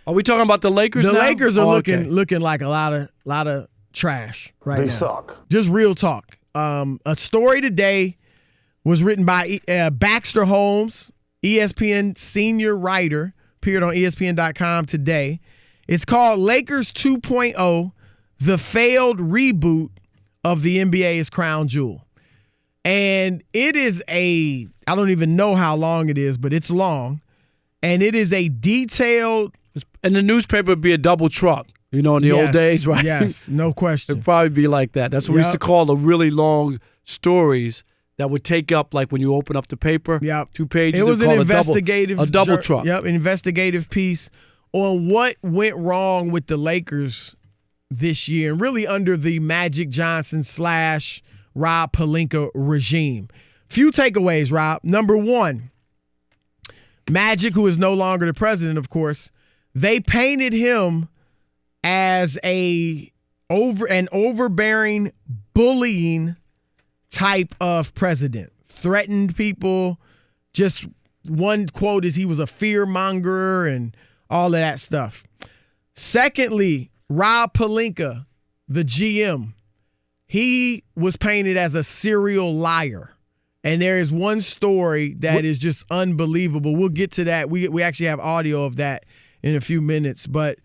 Are we talking about the Lakers now? The Lakers are okay. looking like a lot of trash right now. They suck. Just real talk. A story today was written by Baxter Holmes, ESPN senior writer, appeared on ESPN.com today. It's called Lakers 2.0, the failed reboot of the NBA's crown jewel. And it is I don't even know how long it is, but it's long. And it is a detailed. And the newspaper would be a double truck, in the old days, right? Yes, no question. It'd probably be like that. That's what we used to call the really long stories that would take up, like when you open up the paper, 2 pages. It was an investigative. A double truck. Yep, an investigative piece on what went wrong with the Lakers this year, and really under the Magic Johnson / Rob Pelinka regime. Few takeaways, Rob. Number one, Magic, who is no longer the president, of course, they painted him as an overbearing, bullying type of president. Threatened people. Just one quote is he was a fear monger and all of that stuff. Secondly, Rob Pelinka, the GM, he was painted as a serial liar. And there is one story that is just unbelievable. We'll get to that. We actually have audio of that in a few minutes. But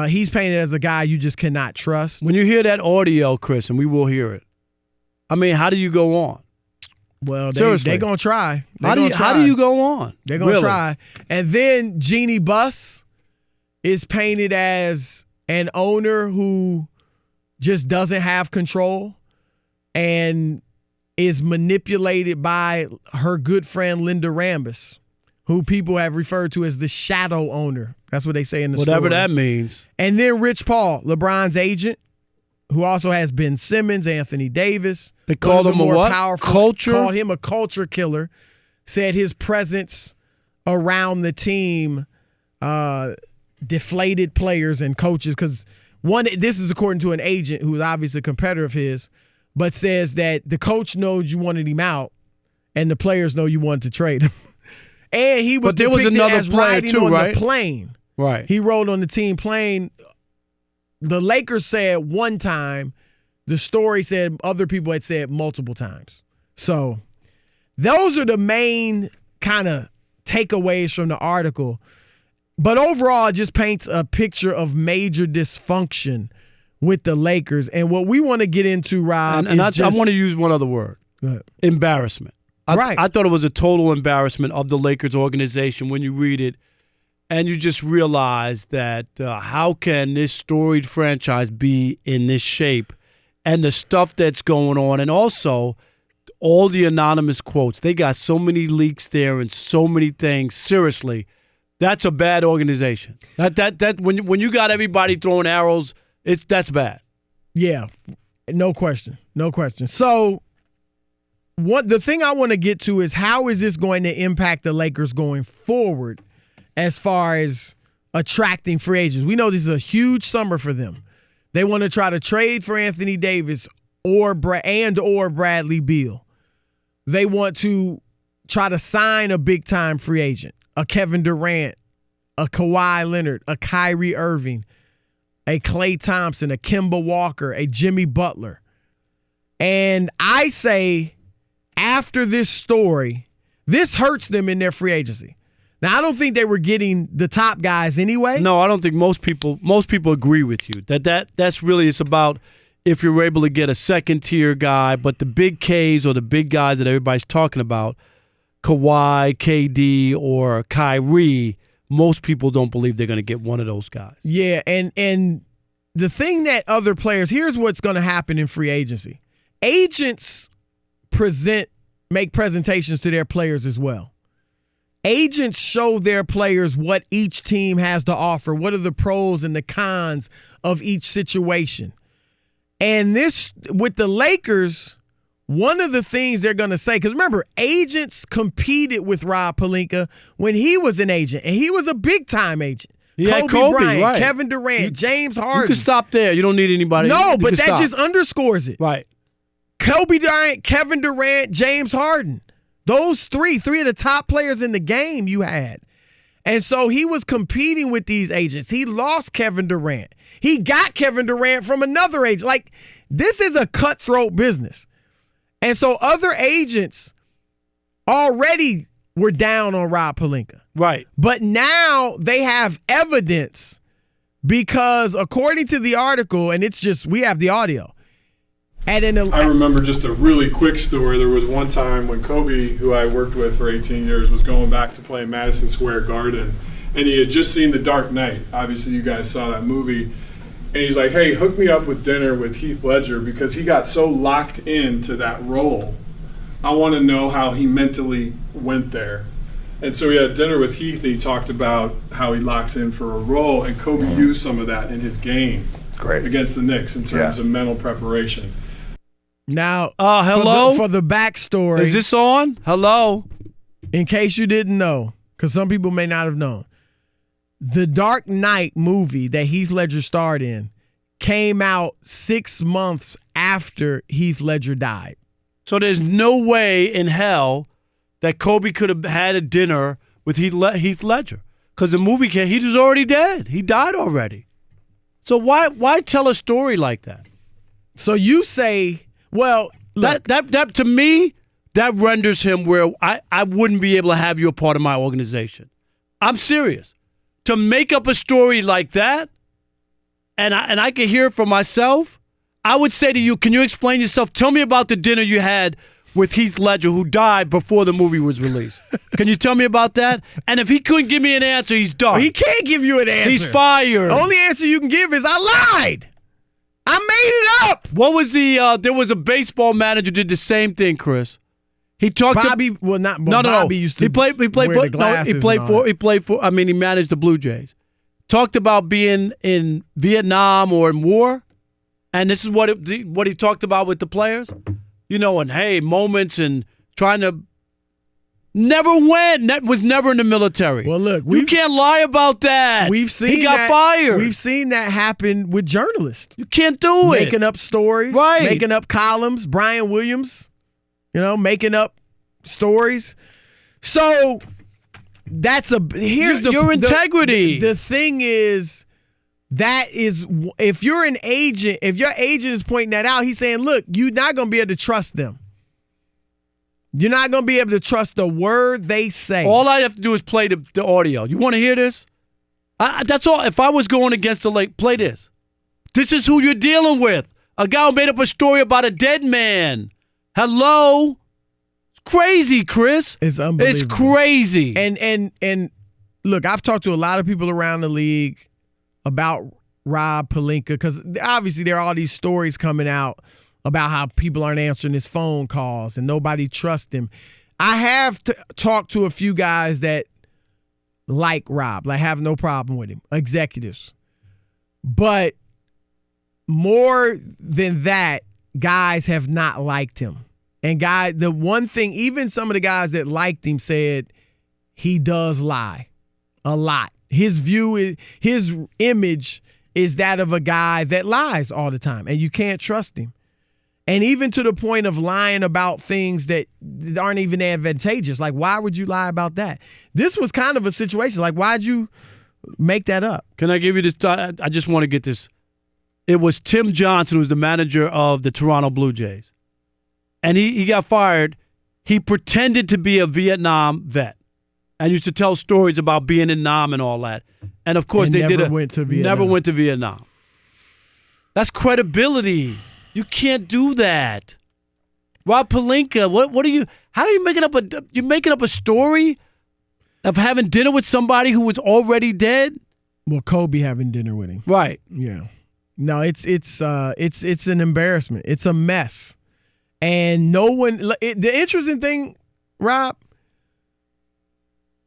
he's painted as a guy you just cannot trust. When you hear that audio, Chris, and we will hear it, I mean, how do you go on? Well, they're going to try. How do you go on? They're going to try. And then Jeannie Buss is painted as an owner who just doesn't have control and is manipulated by her good friend Linda Rambis, who people have referred to as the shadow owner. That's what they say in the story. Whatever that means. And then Rich Paul, LeBron's agent, who also has Ben Simmons, Anthony Davis. They called him a what? Culture? Called him a culture killer. Said his presence around the team deflated players and coaches. Because this is according to an agent who is obviously a competitor of his, but says that the coach knows you wanted him out and the players know you wanted to trade him. And he was depicted as riding on the plane. Right. He rode on the team plane. The Lakers said one time. The story said other people had said multiple times. So those are the main kind of takeaways from the article. But overall, it just paints a picture of major dysfunction with the Lakers. And what we want to get into, Rob, I want to use one other word. Go ahead. Embarrassment. Right. I thought it was a total embarrassment of the Lakers organization when you read it. And you just realize that how can this storied franchise be in this shape, and the stuff that's going on, and also all the anonymous quotes. They got so many leaks there and so many things. Seriously, that's a bad organization. That when you got everybody throwing arrows, that's bad. Yeah, no question. So the thing I want to get to is how is this going to impact the Lakers going forward? As far as attracting free agents. We know this is a huge summer for them. They want to try to trade for Anthony Davis or Bradley Beal. They want to try to sign a big-time free agent, a Kevin Durant, a Kawhi Leonard, a Kyrie Irving, a Klay Thompson, a Kemba Walker, a Jimmy Butler. And I say after this story, this hurts them in their free agency. Now, I don't think they were getting the top guys anyway. No, I don't think most people agree with you. That's really, it's about if you're able to get a second-tier guy, but the big Ks or the big guys that everybody's talking about, Kawhi, KD, or Kyrie, most people don't believe they're going to get one of those guys. Yeah, and the thing that other players, here's what's going to happen in free agency. Agents make presentations to their players as well. Agents show their players what each team has to offer. What are the pros and the cons of each situation? And this, with the Lakers, one of the things they're going to say, because remember, agents competed with Rob Pelinka when he was an agent, and he was a big-time agent. Kobe Bryant, right. Kevin Durant, James Harden. You can stop there. You don't need anybody. No, but that just underscores it. Right. Kobe Bryant, Kevin Durant, James Harden. Those three of the top players in the game you had. And so he was competing with these agents. He lost Kevin Durant. He got Kevin Durant from another agent. Like, this is a cutthroat business. And so other agents already were down on Rob Pelinka. Right. But now they have evidence because according to the article, and it's just, we have the audio. I remember just a really quick story. There was one time when Kobe, who I worked with for 18 years, was going back to play Madison Square Garden, and he had just seen The Dark Knight. Obviously, you guys saw that movie. And he's like, hey, hook me up with dinner with Heath Ledger because he got so locked into that role. I want to know how he mentally went there. And so he had dinner with Heath, and he talked about how he locks in for a role, and Kobe used some of that in his game against the Knicks in terms of mental preparation. Now, hello? For the backstory. Is this on? Hello? In case you didn't know, because some people may not have known. The Dark Knight movie that Heath Ledger starred in came out 6 months after Heath Ledger died. So there's no way in hell that Kobe could have had a dinner with Heath Ledger. Because the movie, he was already dead. He died already. So why tell a story like that? So you say... Well, look. That to me, that renders him where I wouldn't be able to have you a part of my organization. I'm serious. To make up a story like that, and I can hear it for myself, I would say to you, can you explain yourself? Tell me about the dinner you had with Heath Ledger, who died before the movie was released. Can you tell me about that? And if he couldn't give me an answer, he's done. He can't give you an answer. He's fired. The only answer you can give is I lied. I made it up. What was there was a baseball manager did the same thing, Chris. He talked Bobby, to well, not no, Bobby used to he played wear for the glasses he managed the Blue Jays. Talked about being in Vietnam or in war, and this is what he talked about with the players. You know, and hey, moments and trying to never went. That was never in the military. Well, look, you can't lie about that. We've seen he got fired. We've seen that happen with journalists. You can't do it. Making up stories, right? Making up columns. Brian Williams, making up stories. So that's your integrity. The thing is, that is, if you're an agent, if your agent is pointing that out, he's saying, look, you're not going to be able to trust them. You're not going to be able to trust the word they say. All I have to do is play the audio. You want to hear this? That's all. If I was going against the lake, play this. This is who you're dealing with. A guy who made up a story about a dead man. Hello? It's crazy, Chris. It's unbelievable. It's crazy. And look, I've talked to a lot of people around the league about Rob Pelinka because obviously there are all these stories coming out about how people aren't answering his phone calls and nobody trusts him. I have talked to a few guys that like Rob, like have no problem with him, executives. But more than that, guys have not liked him. And the one thing, even some of the guys that liked him said he does lie a lot. His image is that of a guy that lies all the time, and you can't trust him. And even to the point of lying about things that aren't even advantageous. Like, why would you lie about that? This was kind of a situation. Like, why'd you make that up? Can I give you this? I just want to get this. It was Tim Johnson, who was the manager of the Toronto Blue Jays. And he got fired. He pretended to be a Vietnam vet and used to tell stories about being in Nam and all that. And, of course, never went to Vietnam. That's credibility. You can't do that. Rob Pelinka, what are you? How are you making up you're making up a story of having dinner with somebody who was already dead? Well, Kobe having dinner with him. Right. Yeah. No, it's an embarrassment. It's a mess. And no one the interesting thing, Rob,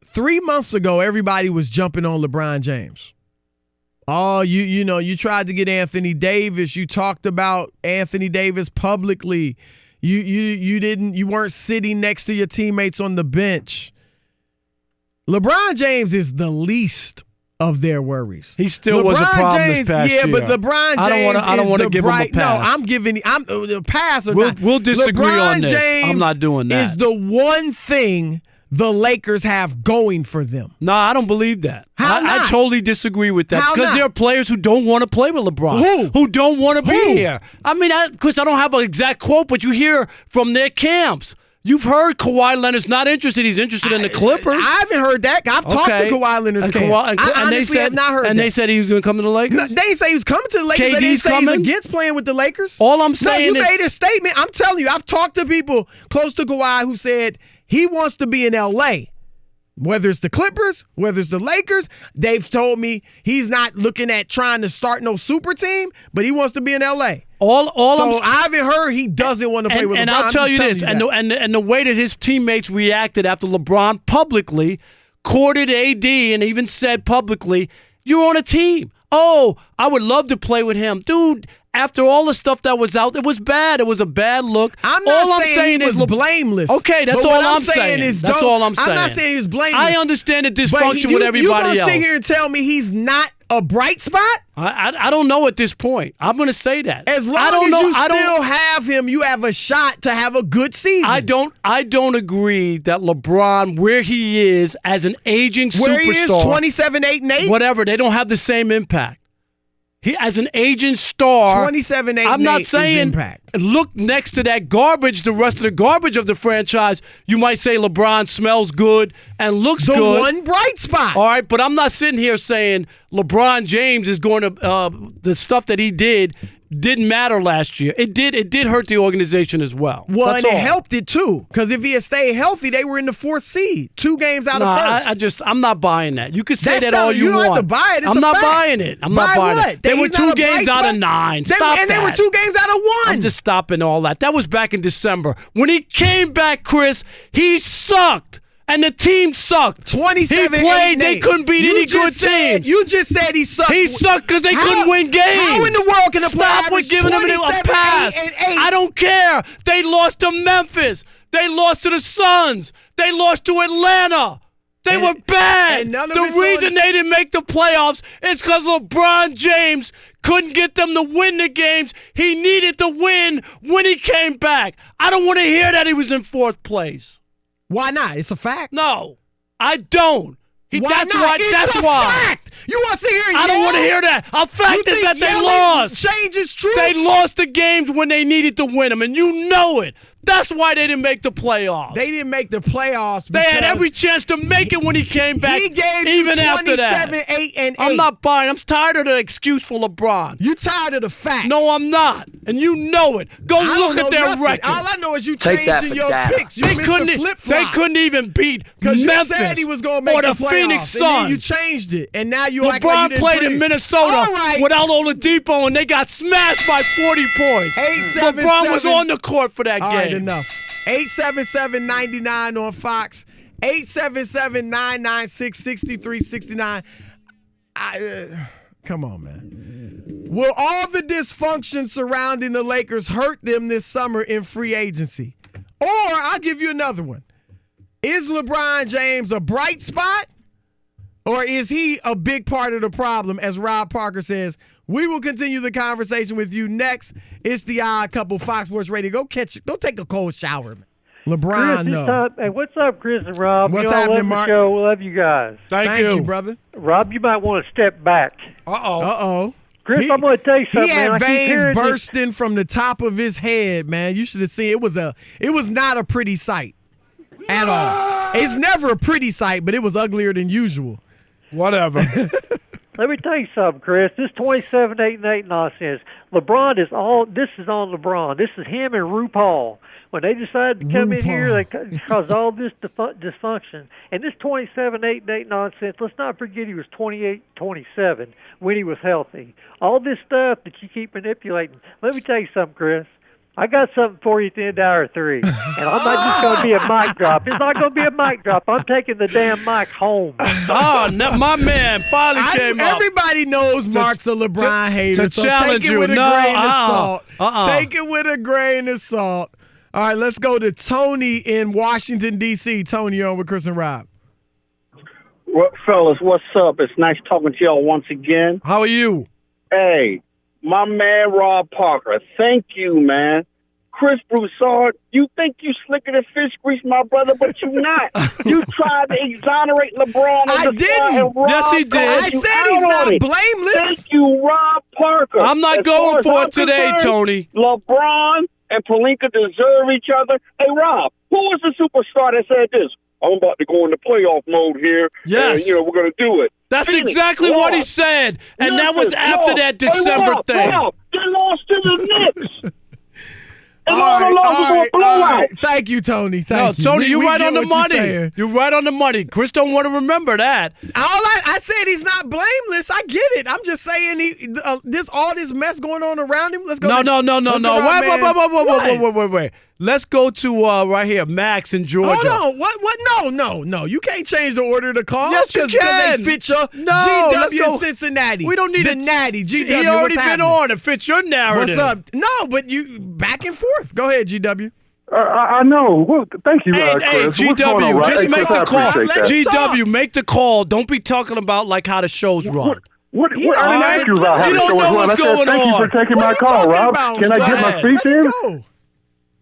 3 months ago everybody was jumping on LeBron James. Oh, you tried to get Anthony Davis. You talked about Anthony Davis publicly. You weren't sitting next to your teammates on the bench. LeBron James is the least of their worries. He still was a problem this past year. Yeah, but LeBron James I don't want to give him a pass. No, I'm giving a pass or not. We'll disagree LeBron on this. James I'm not doing that. Is the one thing the Lakers have going for them. No, I don't believe that. How not? I totally disagree with that. How Because not? there are players who don't want to play with LeBron. Who? don't want to be Who? here. I mean, Chris, I don't have an exact quote, but you hear from their camps. You've heard Kawhi Leonard's not interested. He's interested in the Clippers. I haven't heard that. I've talked to Kawhi Leonard's camp. I honestly have not heard that. And they said he was going to come to the Lakers? No, they didn't say he was coming to the Lakers. They didn't KD's say coming? he's against playing with the Lakers. All I'm saying you is... made a statement. I'm telling you, I've talked to people close to Kawhi who said he wants to be in L.A., whether it's the Clippers, whether it's the Lakers. They've told me he's not looking at trying to start no super team, but he wants to be in L.A. I haven't heard he doesn't want to play with LeBron. And I'll tell you this, and the way that his teammates reacted after LeBron publicly courted AD and even said publicly, "You're on a team. Oh, I would love to play with him." Dude, after all the stuff that was out, it was bad. It was a bad look. I'm not saying he was blameless. Okay, that's all I'm saying. That's all I'm saying. I'm not saying he was blameless. I understand the dysfunction with everybody else. You're going to sit here and tell me he's not a bright spot? I don't know at this point. I'm going to say that. As long as you still have him, you have a shot to have a good season. I don't agree that LeBron, where he is as an aging superstar. Where he is, 27, 8, and 8? Whatever. They don't have the same impact. He, as an aging star, 27, 8, I'm not 8 saying impact. Look next to that garbage, the rest of the garbage of the franchise. You might say LeBron smells good and looks good. The one bright spot. All right, but I'm not sitting here saying LeBron James is going to the stuff that he didn't matter last year. It did hurt the organization as well. Well, and it helped it too, because if he had stayed healthy, they were in the 4th seed, 2 games out of first. I'm not buying that. You could say that all you want. You don't have to buy it. It's I'm a not fact. buying it. I'm not buying it. They were 2 games out of 9. Stop and that. they were 2 games out of 1. I'm just stopping all that. That was back in December. When he came back, Chris, he sucked. And the team sucked. 27. He played. They couldn't beat any good team. You just said he sucked. He sucked because they couldn't win games. How in the world can a player Stop with giving him a pass? 8 and 8? I don't care. They lost to Memphis. They lost to the Suns. They lost to Atlanta. They were bad. The reason they didn't make the playoffs is because LeBron James couldn't get them to win the games he needed to win when he came back. I don't want to hear that he was in 4th place. Why not? It's a fact. No, I don't. That's why. It's a fact. You want to sit here and I don't want to hear that. A fact is that they lost. Change is true. They lost the games when they needed to win them, and you know it. That's why they didn't make the playoffs. They didn't make the playoffs. They had every chance to make it when he came back. He gave even you 27, after that. 8, and 8. I'm not buying. I'm tired of the excuse for LeBron. You tired of the fact? No, I'm not, and you know it. Go look at their record. All I know is you changing your picks. They couldn't even beat Memphis. You said he was going to make or the playoffs, Phoenix Suns. And then you changed it, and now you act like you didn't played in Minnesota without Oladipo, and they got smashed by 40 points. LeBron was on the court for that game. All right, enough. 877-99 on Fox. 877-996-6369. Come on, man. Will all the dysfunction surrounding the Lakers hurt them this summer in free agency? Or I'll give you another one. Is LeBron James a bright spot? Or is he a big part of the problem, as Rob Parker says? We will continue the conversation with you next. It's the Odd Couple, Fox Sports Radio. Go take a cold shower, man. LeBron, Chris, no. Hey, what's up, Chris and Rob? What's happening, love Mark? The show. We love you guys. Thank you, brother. Rob, you might want to step back. Uh-oh. Chris, I'm going to tell you something. He had veins bursting from the top of his head, man. You should have seen it. It was not a pretty sight at all. It's never a pretty sight, but it was uglier than usual. Whatever. Let me tell you something, Chris. This 27, 8, and 8 nonsense. LeBron is this is on LeBron. This is him and RuPaul. When they decided to come in here, they caused all this dysfunction. And this 27, 8, and 8 nonsense, let's not forget he was 28, 27 when he was healthy. All this stuff that you keep manipulating. Let me tell you something, Chris. I got something for you at the end of hour 3. And I'm not just going to be a mic drop. It's not going to be a mic drop. I'm taking the damn mic home. My man finally came up. Everybody knows Mark's a LeBron hater, so challenge take it with a grain of salt. Take it with a grain of salt. All right, let's go to Tony in Washington, D.C. Tony, you're on with Chris and Rob. Well, fellas, what's up? It's nice talking to y'all once again. How are you? Hey, my man Rob Parker, thank you, man. Chris Broussard, you think you slicker than fish grease, my brother, but you not. You tried to exonerate LeBron. I didn't. Yes, he did. I said he's not blameless. Thank you, Rob Parker. I'm not going for it today, Tony. LeBron and Pelinka deserve each other. Hey, Rob, who was the superstar that said this? I'm about to go into playoff mode here. Yes. And, we're going to do it. That's Phoenix, exactly what he said. And that was after that December thing. Rob, they lost to the Knicks. All right. Thank you, Tony. Thank you. Tony, you're We right get on the what you're money. saying. You're right on the money. Chris don't want to remember that. I said he's not blameless. I get it. I'm just saying all this mess going on around him. Let's go. No. Wait. Let's go to right here, Max in Georgia. Hold on. What? No. You can't change the order of the call. Yes, you can. They fit your let's GW go. in Cincinnati. We don't need the it. natty. GW. He already what's been happening? on. It fits your narrative. What's up? No, but you back and forth. Go ahead, GW. I know. Well, thank you, Hey, Chris. What's going GW, on, right? just Hey, make Chris, the I call. appreciate that. GW, make the call. Don't be talking about like how the show's run. What I didn't ask you about how You the don't show know was run. what's I said going thank you on. for taking What my are you call, talking Rob. about? Can I Go get my ahead. speech in?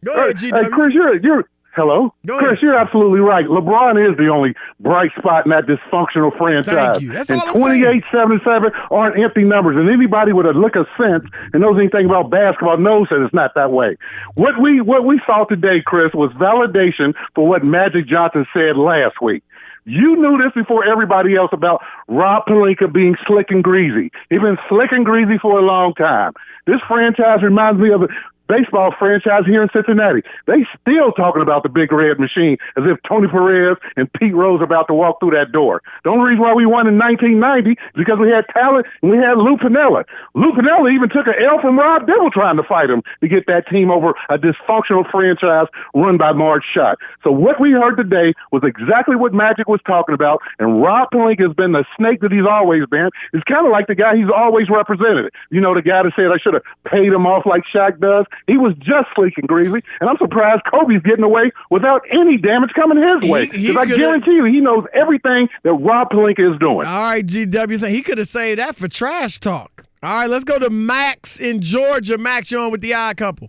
Go ahead, GW. Hey, Chris, you're hello? Go Chris, ahead. you're absolutely right. LeBron is the only bright spot in that dysfunctional franchise. Thank you. That's and all I'm saying. 28-77 aren't empty numbers. And anybody with a look of sense and knows anything about basketball knows that it's not that way. What we saw today, Chris, was validation for what Magic Johnson said last week. You knew this before everybody else about Rob Pelinka being slick and greasy. He's been slick and greasy for a long time. This franchise reminds me of a baseball franchise here in Cincinnati. They still talking about the big red machine as if Tony Perez and Pete Rose are about to walk through that door. The only reason why we won in 1990 is because we had talent and we had Lou Piniella. Lou Piniella even took an L from Rob Dibble trying to fight him to get that team over a dysfunctional franchise run by Marge Schott. So what we heard today was exactly what Magic was talking about, and Rob Pelinka has been the snake that he's always been. It's kind of like the guy he's always represented. You know, the guy that said I should have paid him off like Shaq does. He was just sleek and greasy, and I'm surprised Kobe's getting away without any damage coming his way. Because I guarantee you he knows everything that Rob Pelinka is doing. All right, GW, he could have saved that for trash talk. All right, let's go to Max in Georgia. Max, you're on with the Odd Couple.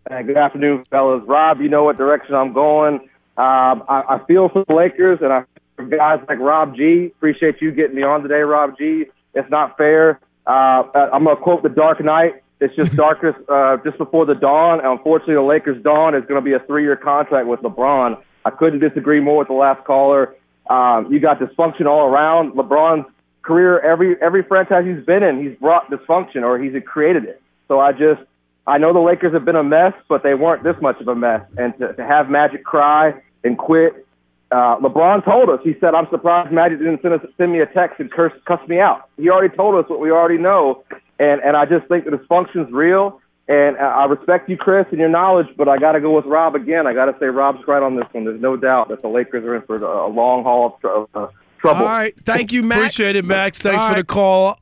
Good afternoon, fellas. Rob, you know what direction I'm going. I feel for the Lakers, and I for guys like Rob G. Appreciate you getting me on today, Rob G. It's not fair. I'm going to quote The Dark Knight. It's just darkest just before the dawn. And unfortunately, the Lakers' dawn is going to be a 3-year contract with LeBron. I couldn't disagree more with the last caller. You got dysfunction all around. LeBron's career, every franchise he's been in, he's brought dysfunction or he's created it. So I know the Lakers have been a mess, but they weren't this much of a mess. And to have Magic cry and quit, LeBron told us, he said, I'm surprised Magic didn't send me a text and cuss me out. He already told us what we already know. And I just think the dysfunction's real. And I respect you, Chris, and your knowledge, but I got to go with Rob again. I got to say Rob's right on this one. There's no doubt that the Lakers are in for a long haul of trouble. All right. Thank you, Max. Appreciate it, Max. Thanks for the call.